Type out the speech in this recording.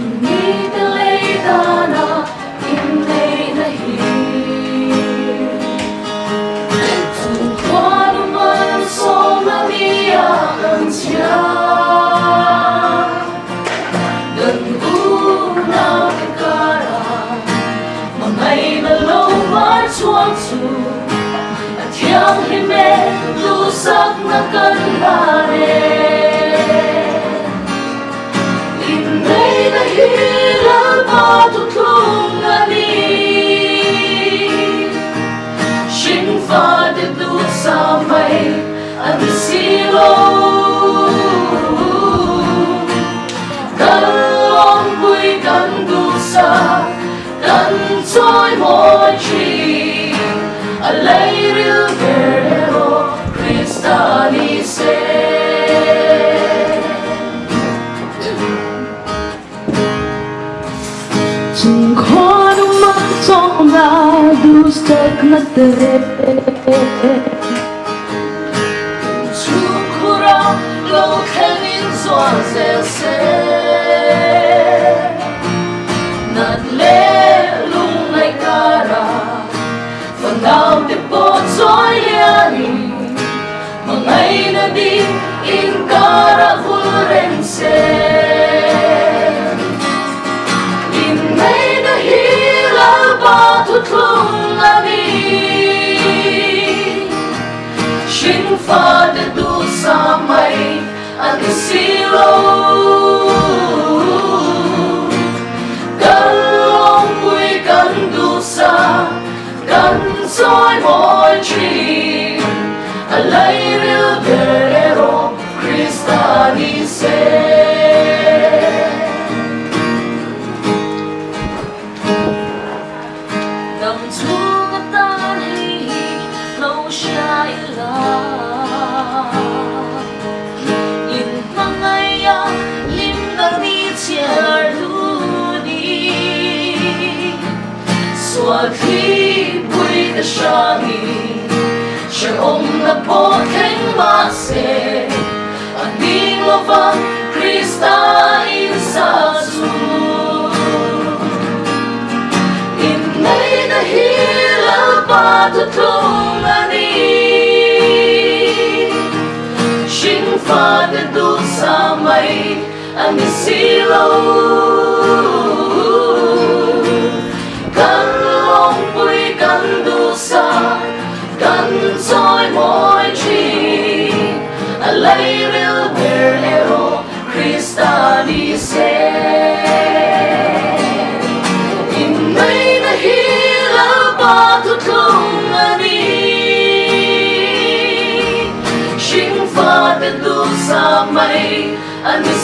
Inneihna inneihna Tuhan mensong ange dan Unau sekarang Mengay nalaw chuangsu at yang hime lusak na kanlare Inneihna hla patutulungani Shinfa de du samay ange Dalong bui kan dusa kan toy moi chi a lairil erawh KRISTA ni se Chung khon ma song na dus tak na tere Chukura lo kenin zon se Nat le lung nai kara Unau de po toy liani Mengay na di in kara reng se Inneihna hla patutulungani Shinfa de du samay ange Dalong bui kan dusa kan toy moi chi a lairil erawh KRISTA ni se Nam chung atan hi lo siya ila In mangaya lim nang ni tiar luni Zualbawihi bui ka shangi Siya na po keng mase Aning lovang KRISTA sa su Inneihna hla patutulungani Shinfa de du samay ange Dalong bui kan dusa kan toy moi chi a lairil erawh KRISTA ni se Inneihna hla patutulungani Shinfa de du samay ange